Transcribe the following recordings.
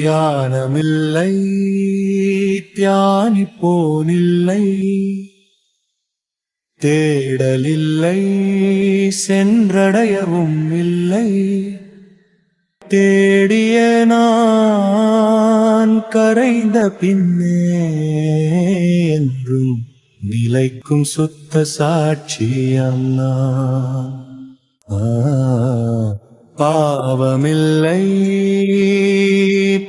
தியானமில்லை தியானிப்போனில்லை, தேடலில்லை சென்றடையவும் இல்லை. தேடிய நான் கரைந்த பின்னே என்றும் நிலைக்கும் சுத்த சாட்சியம் நான். பாவமில்லை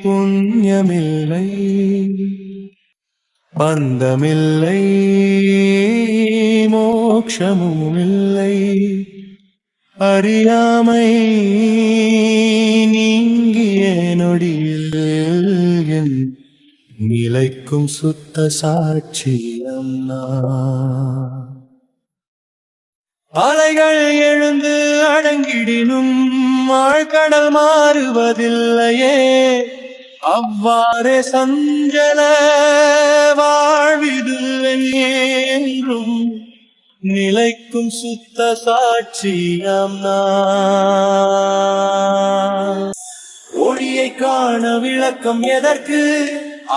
புண்ணியமில்லை, பந்தமில்லை மோட்சமுமில்லை. அறியாமை நீங்கிய நொடியில் என் நிலைக்கும் சுத்த சாட்சியம் நான். அலைகள் எழுந்து அடங்கிடினும் ஆழ்கடல் மாறுவதில்லையே, அவ்வாறே சஞ்சல வாழ்விது என்றும் நிலைக்கும் சுத்த சாட்சியம் நான். ஒளியை காண விளக்கம் எதற்கு,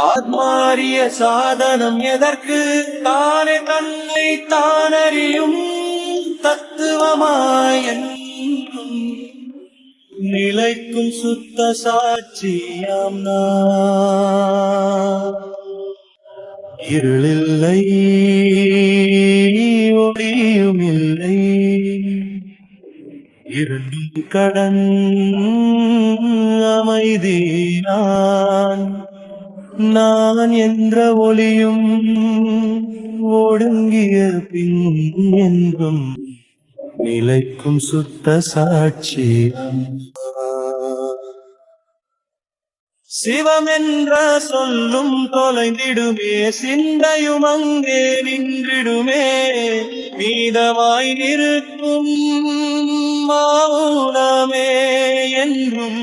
ஆத்மாரிய சாதனம் எதற்கு, தானே தன்னை தானறியும் தத்துவமாய் என்றும் நிலைக்கும் சுத்த சாட்சியம் நான். இருளில்லை ஒளியுமில்லை, இரண்டும் கடன் அமைதி நான். நான் என்ற ஒளியும் ஒடுங்கிய பின் என்றும் நிலைக்கும் சுத்த சாட்சியம். சிவம் என்ற சொல்லும் தொலைந்திடுமே, சிந்தையும் அங்கே நின்றிடுமே. மீதமாய் இருக்கும் மௌனமே என்றும்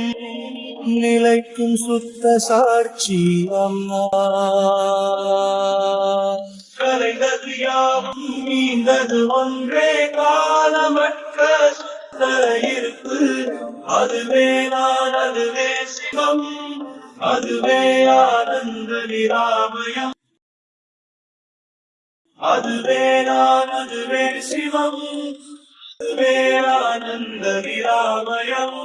நிலைக்கும் சுத்த சாட்சியம். கலைந்தது யாவும் மீண்டது ஒன்றே, காலமற்ற சுத்த இருப்பு. அதுவே நான், அதுவே சிவம், அதுவே ஆனந்த நிராமயம். அதுவே நான், அதுவே சிவம், அதுவே ஆனந்த நிராமயம்.